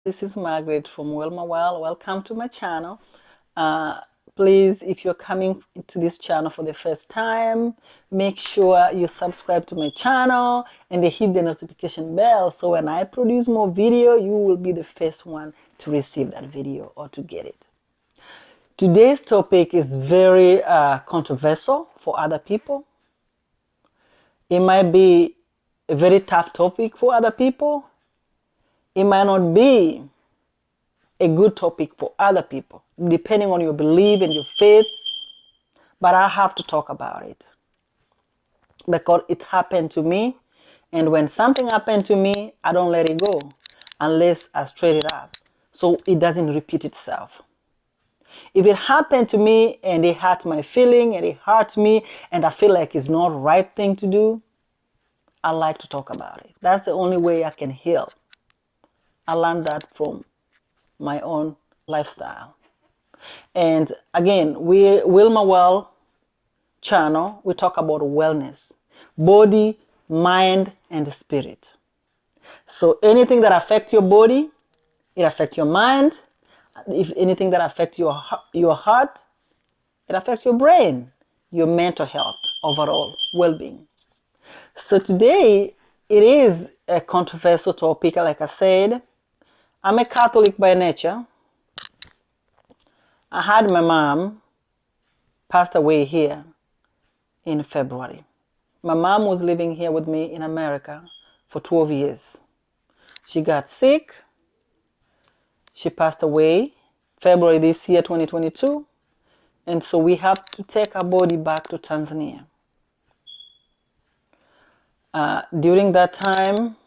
This is Margaret from Wilma Well. Welcome to my channel. Please, if you're coming to this channel for the first time, make sure you subscribe to my channel and hit the notification bell so when I produce more video, you will be the first one to receive that video or to get it. Today's topic is very controversial for other people. It might be a very tough topic for other people. It might not be a good topic for other people, depending on your belief and your faith, but I have to talk about it because it happened to me, and when something happened to me, I don't let it go unless I straight it up so it doesn't repeat itself. If it happened to me and it hurt my feeling and it hurt me and I feel like it's not the right thing to do, I like to talk about it. That's the only way I can heal. I learned that from my own lifestyle. And again, Wilma Well channel, we talk about wellness, body, mind, and spirit. So anything that affects your body, it affects your mind. If anything that affects your heart, it affects your brain, your mental health, overall well-being. So today, it is a controversial topic, like I said. I'm a Catholic by nature. I had my mom passed away here in February. My mom was living here with me in America for 12 years. She got sick. She passed away February this year, 2022. And so we have to take her body back to Tanzania. During that time,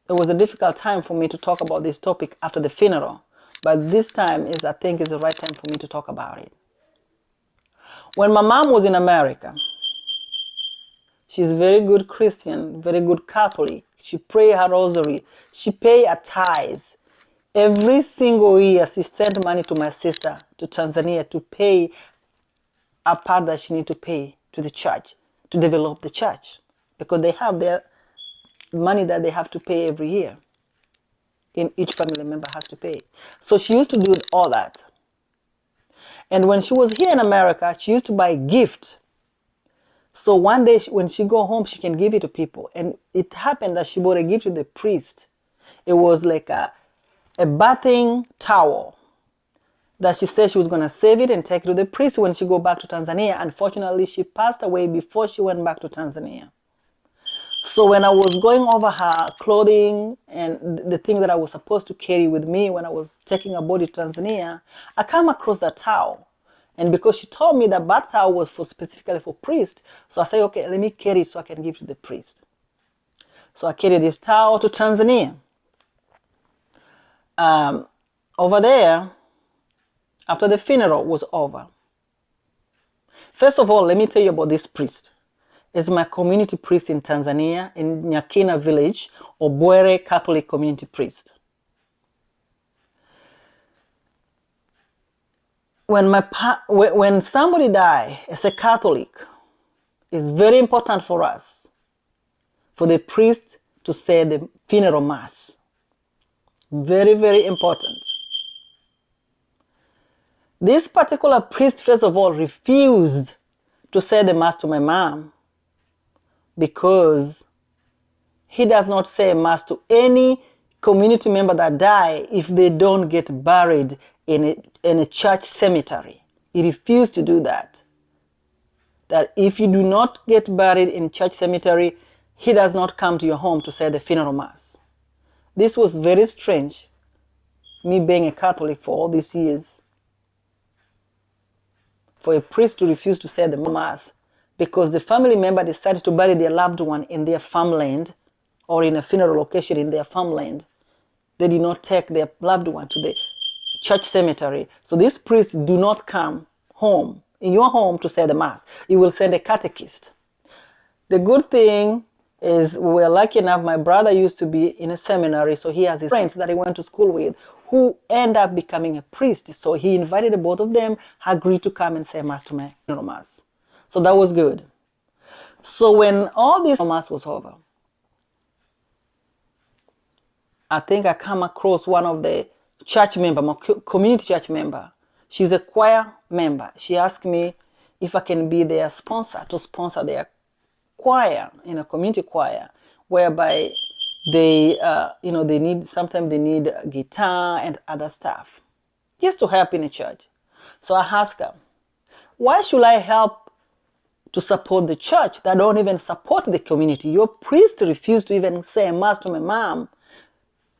it was a difficult time for me to talk about this topic after the funeral, but this time I think is the right time for me to talk about it. When my mom was in America, she's a very good Christian, very good Catholic. She prayed her rosary. She paid her tithes. Every single year, she sent money to my sister to Tanzania to pay a part that she needed to pay to the church, to develop the church, because they have their money that they have to pay every year. Each family member has to pay. So she used to do all that. And when she was here in America, she used to buy gifts. So one day when she go home, she can give it to people. And it happened that she bought a gift to the priest. It was like a bathing towel that she said she was going to save it and take it to the priest when she go back to Tanzania. Unfortunately, she passed away before she went back to Tanzania. So when I was going over her clothing and the thing that I was supposed to carry with me when I was taking her body to Tanzania, I came across that towel. And because she told me that bath towel was specifically for priests, so I said, okay, let me carry it so I can give to the priest. So I carried this towel to Tanzania. Over there, after the funeral was over. First of all, let me tell you about this priest. Is my community priest in Tanzania, in Nyakina village, Obwere Catholic community priest. When somebody die as a Catholic, it's very important for us, for the priest to say the funeral mass. Very, very important. This particular priest, first of all, refused to say the mass to my mom, because he does not say mass to any community member that die if they don't get buried in a church cemetery. He refused to do that. That if you do not get buried in church cemetery, he does not come to your home to say the funeral mass. This was very strange, me being a Catholic for all these years, for a priest to refuse to say the mass, because the family member decided to bury their loved one in their farmland or in a funeral location in their farmland. They did not take their loved one to the church cemetery. So this priest do not come home, in your home, to say the mass. You will send a catechist. The good thing is we were lucky enough, my brother used to be in a seminary, so he has his friends that he went to school with who end up becoming a priest. So he invited the both of them, agreed to come and say mass to my funeral mass. So that was good. So when all this mass was over, I think I come across one of the church member, my community church member. She's a choir member. She asked me if I can be their sponsor, to sponsor their choir, community choir, whereby they, they need, sometimes they need guitar and other stuff, just to help in the church. So I asked her, why should I help to support the church that don't even support the community? Your priest refused to even say a mass to my mom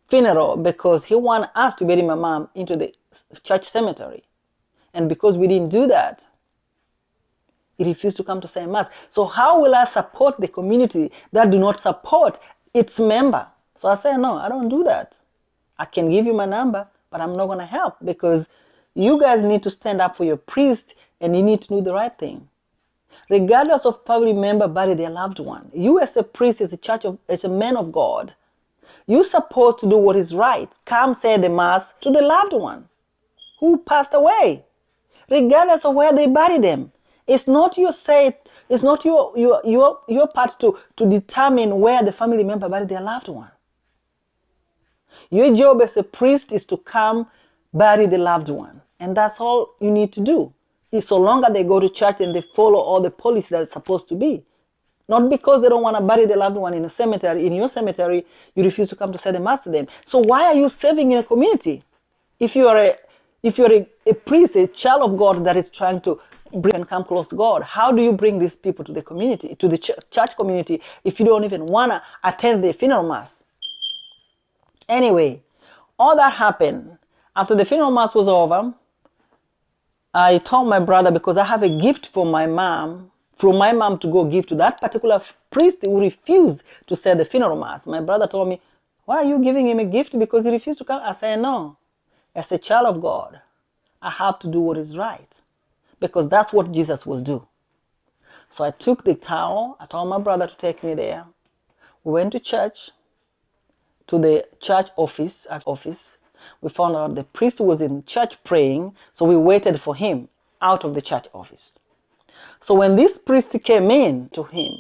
funeral because he wanted us to bury my mom into the church cemetery. And because we didn't do that, he refused to come to say mass. So how will I support the community that do not support its member? So I said, no, I don't do that. I can give you my number, but I'm not going to help because you guys need to stand up for your priest and you need to do the right thing. Regardless of family member bury their loved one, you as a priest, as a man of God, you're supposed to do what is right. Come say the mass to the loved one who passed away, regardless of where they bury them. It's not your it's not your part to determine where the family member buried their loved one. Your job as a priest is to come bury the loved one. And that's all you need to do. So long as they go to church and they follow all the policy that's supposed to be. Not because they don't want to bury the loved one in a cemetery. In your cemetery, you refuse to come to say the mass to them. So why are you serving in a community? If you're a priest, a child of God that is trying to bring and come close to God, how do you bring these people to the community, to the church community, if you don't even want to attend the funeral mass? Anyway, all that happened. After the funeral mass was over, I told my brother, because I have a gift for my mom, from my mom to go give to that particular priest who refused to say the funeral mass. My brother told me, why are you giving him a gift because he refused to come? I said, no, as a child of God, I have to do what is right because that's what Jesus will do. So I took the towel. I told my brother to take me there. We went to church, to the church office. We found out the priest was in church praying, so we waited for him out of the church office. So when this priest came in to him,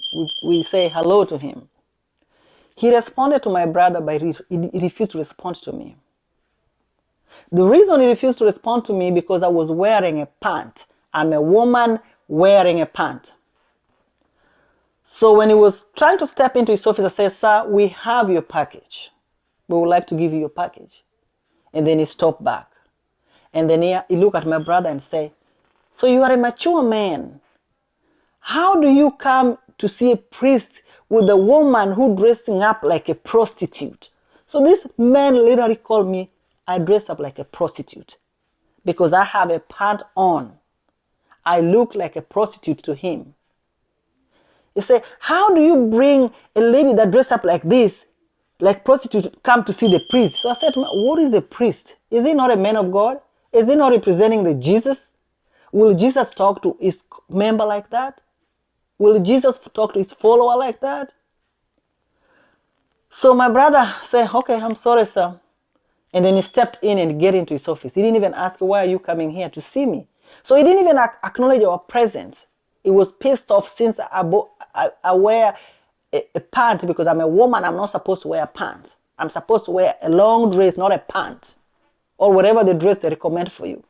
we say hello to him. He responded to my brother, but he refused to respond to me. The reason he refused to respond to me because I was wearing a pant. I'm a woman wearing a pant. So when he was trying to step into his office, I said, sir, we have your package. We would like to give you your package. And then he stopped back. And then he looked at my brother and said, so you are a mature man. How do you come to see a priest with a woman who dressing up like a prostitute? So this man literally called me, I dress up like a prostitute because I have a pant on. I look like a prostitute to him. He said, how do you bring a lady that dress up like this, like prostitute, come to see the priest? So I said, what is a priest? Is he not a man of God? Is he not representing the Jesus? Will Jesus talk to his member like that? Will Jesus talk to his follower like that? So my brother said, okay, I'm sorry, sir. And then he stepped in and get into his office. He didn't even ask, why are you coming here to see me? So he didn't even acknowledge our presence. He was pissed off since I wear a pant because I'm a woman. I'm not supposed to wear a pant. I'm supposed to wear a long dress, not a pant, or whatever the dress they recommend for you.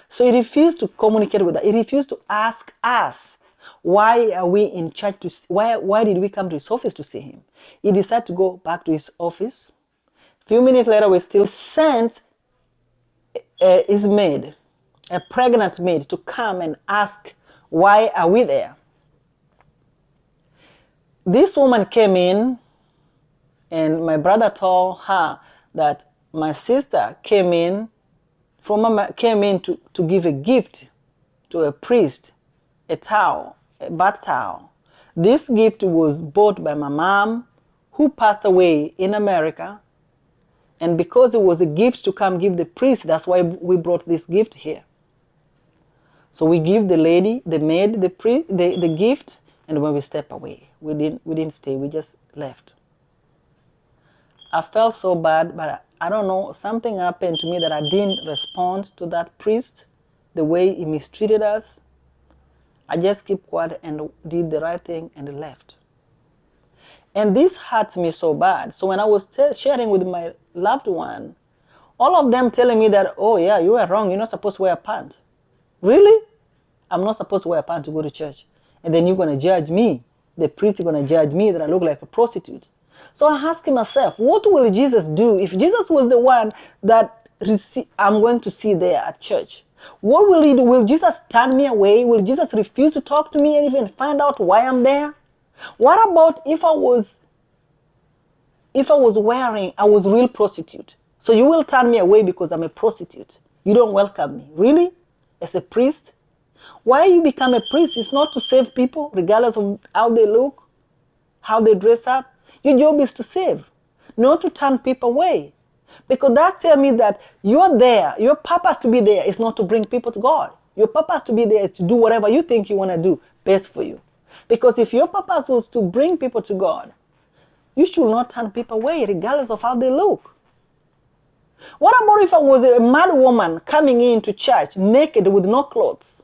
So he refused to communicate with us. He refused to ask us, why are we in church? Why did we come to his office to see him? He decided to go back to his office. A few minutes later, we still sent his maid, a pregnant maid, to come and ask, why are we there? This woman came in, and my brother told her that my sister came in to give a gift to a priest, a towel, a bath towel. This gift was bought by my mom, who passed away in America. And because it was a gift to come give the priest, that's why we brought this gift here. So we give the lady, the maid, the gift, and when we step away, we didn't stay, we just left. I felt so bad, but I don't know, something happened to me that I didn't respond to that priest, the way he mistreated us. I just kept quiet and did the right thing and left. And this hurts me so bad. So when I was sharing with my loved one, all of them telling me that, oh yeah, you were wrong. You're not supposed to wear a pant. Really? I'm not supposed to wear a pant to go to church. And then you're going to judge me. The priest is going to judge me that I look like a prostitute. So I asked myself, what will Jesus do if Jesus was the one that I'm going to see there at church? What will he do? Will Jesus turn me away? Will Jesus refuse to talk to me and even find out why I'm there? What about if I was wearing, I was a real prostitute? So you will turn me away because I'm a prostitute. You don't welcome me. Really? As a priest? Why you become a priest is not to save people, regardless of how they look, how they dress up. Your job is to save, not to turn people away. Because that tells me that you're there. Your purpose to be there is not to bring people to God. Your purpose to be there is to do whatever you think you want to do best for you. Because if your purpose was to bring people to God, you should not turn people away regardless of how they look. What about if I was a mad woman coming into church naked with no clothes?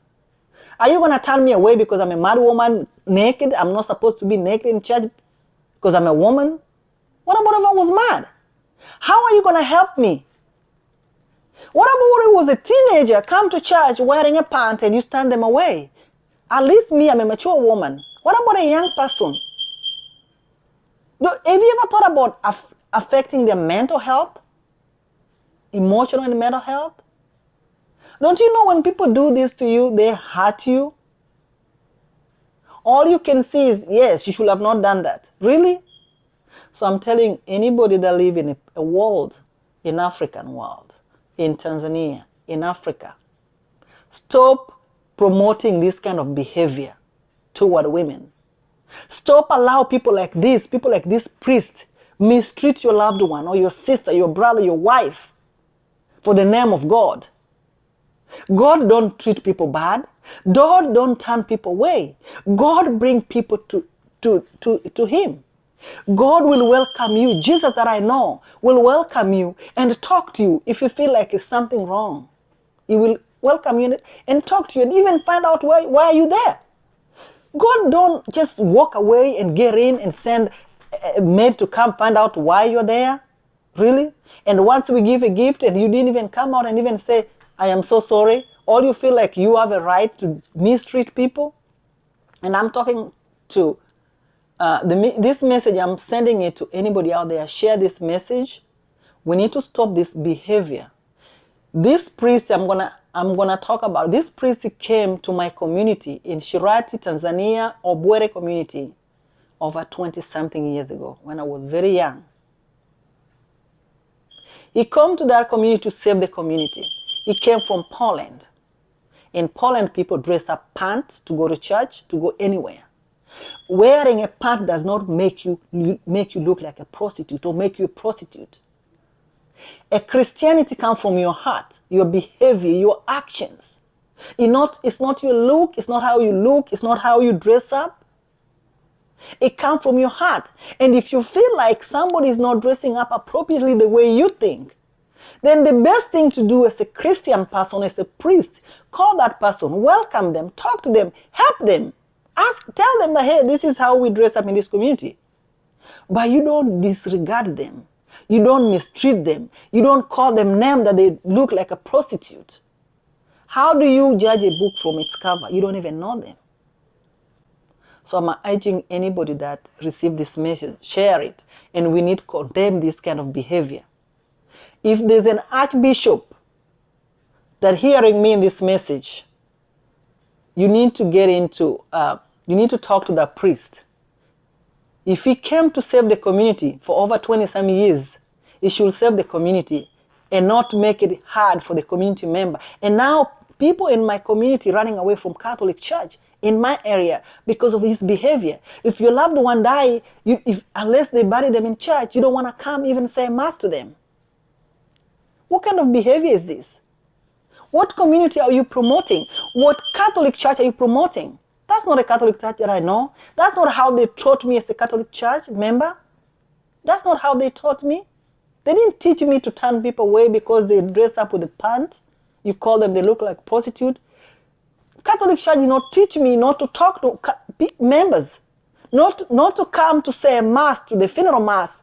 Are you going to turn me away because I'm a mad woman naked? I'm not supposed to be naked in church because I'm a woman? What about if I was mad? How are you going to help me? What about if I was a teenager come to church wearing a pant and you stand them away? At least me, I'm a mature woman. What about a young person? Have you ever thought about affecting their mental health? Emotional and mental health? Don't you know when people do this to you, they hurt you? All you can see is, yes, you should have not done that. Really? So I'm telling anybody that live in a world, in African world, in Tanzania, in Africa, stop promoting this kind of behavior toward women. Stop allow people like this priest, mistreat your loved one or your sister, your brother, your wife for the name of God. God don't treat people bad. God don't turn people away. God bring people to him. God will welcome you. Jesus that I know will welcome you and talk to you if you feel like it's something wrong. He will welcome you and talk to you and even find out why are you there. God don't just walk away and get in and send a maid to come find out why you're there. Really? And once we give a gift and you didn't even come out and even say, I am so sorry. All you feel like you have a right to mistreat people. And I'm talking to this message, I'm sending it to anybody out there. Share this message. We need to stop this behavior. This priest I'm gonna talk about, this priest came to my community in Shirati, Tanzania, Obwere community over 20-something years ago when I was very young. He came to that community to save the community. He came from Poland. In Poland, people dress up pants to go to church, to go anywhere. Wearing a pant does not make you look like a prostitute or make you a prostitute. A Christianity comes from your heart, your behavior, your actions. It's not your look, it's not how you look, it's not how you dress up. It comes from your heart. And if you feel like somebody is not dressing up appropriately the way you think, then the best thing to do as a Christian person, as a priest, call that person, welcome them, talk to them, help them. Tell them that, hey, this is how we dress up in this community. But you don't disregard them. You don't mistreat them. You don't call them names that they look like a prostitute. How do you judge a book from its cover? You don't even know them. So I'm urging anybody that received this message, share it. And we need to condemn this kind of behavior. If there's an archbishop that hearing me in this message, you need to you need to talk to the priest. If he came to save the community for over 20-some years, he should save the community and not make it hard for the community member. And now people in my community running away from Catholic Church in my area because of his behavior. If your loved one die, unless they bury them in church, you don't want to come even say mass to them. What kind of behavior is this? What community are you promoting? What Catholic church are you promoting? That's not a Catholic church that I know. That's not how they taught me as a Catholic church member. That's not how they taught me. They didn't teach me to turn people away because they dress up with a pant. You call them, they look like prostitute. Catholic church did not teach me not to talk to members, not to come to say a mass, to the funeral mass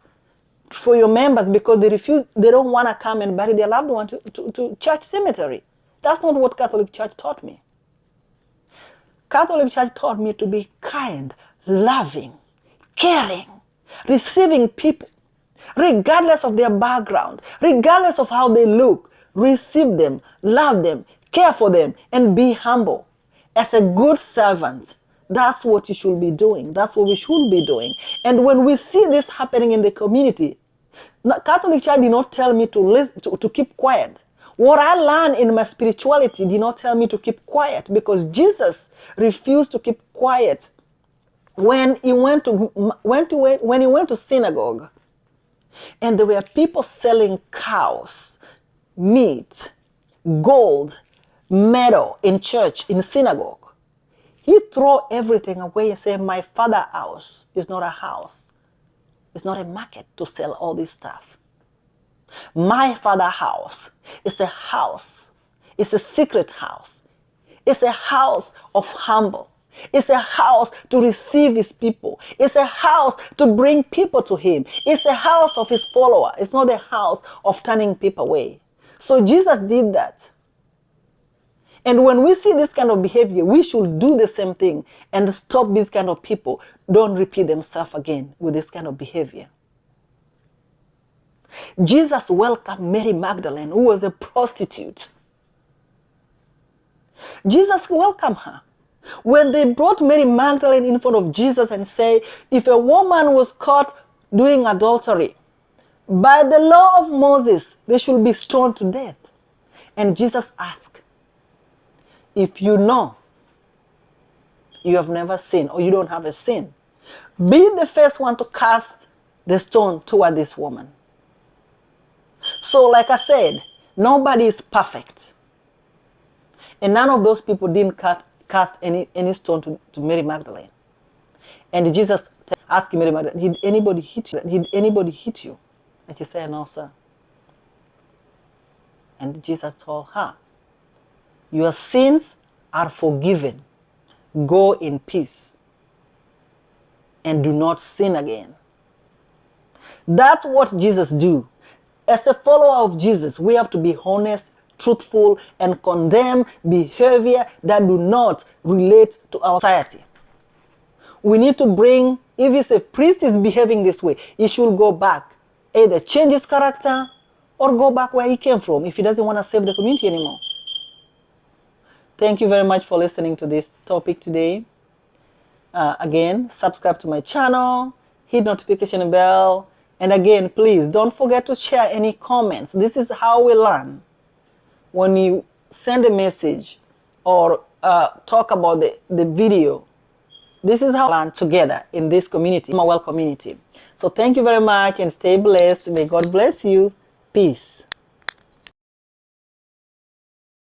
for your members because they don't want to come and bury their loved one to church cemetery. That's not what Catholic Church taught me. Catholic Church taught me to be kind, loving, caring, receiving people, regardless of their background, regardless of how they look. Receive them, love them, care for them, and be humble. As a good servant, that's what you should be doing. That's what we should be doing. And when we see this happening in the community, Catholic Church did not tell me to listen, to keep quiet. What I learned in my spirituality did not tell me to keep quiet, because Jesus refused to keep quiet when he went to synagogue, and there were people selling cows, meat, gold, metal in church, in synagogue. He threw everything away and said, my Father's house is not a house. It's not a market to sell all this stuff. My Father's house is a house. It's a secret house. It's a house of humble. It's a house to receive his people. It's a house to bring people to him. It's a house of his follower. It's not a house of turning people away. So Jesus did that. And when we see this kind of behavior, we should do the same thing and stop these kind of people. Don't repeat themselves again with this kind of behavior. Jesus welcomed Mary Magdalene, who was a prostitute. Jesus welcomed her. When they brought Mary Magdalene in front of Jesus and say, if a woman was caught doing adultery, by the law of Moses, they should be stoned to death. And Jesus asked, if you know you have never sinned or you don't have a sin, be the first one to cast the stone toward this woman. So like I said, nobody is perfect. And none of those people didn't cast any stone to Mary Magdalene. And Jesus asked Mary Magdalene, did anybody hit you? Did anybody hit you? And she said, no, sir. And Jesus told her, your sins are forgiven. Go in peace and do not sin again. That's what Jesus do. As a follower of Jesus, we have to be honest, truthful, and condemn behavior that do not relate to our society. We need to bring, if a priest is behaving this way, he should go back, either change his character or go back where he came from if he doesn't want to serve the community anymore. Thank you very much for listening to this topic today. Again, subscribe to my channel, hit notification bell, and again, please don't forget to share any comments. This is how we learn. When you send a message or talk about the video, this is how we learn together in this community, my well community. So thank you very much and stay blessed. May God bless you. Peace.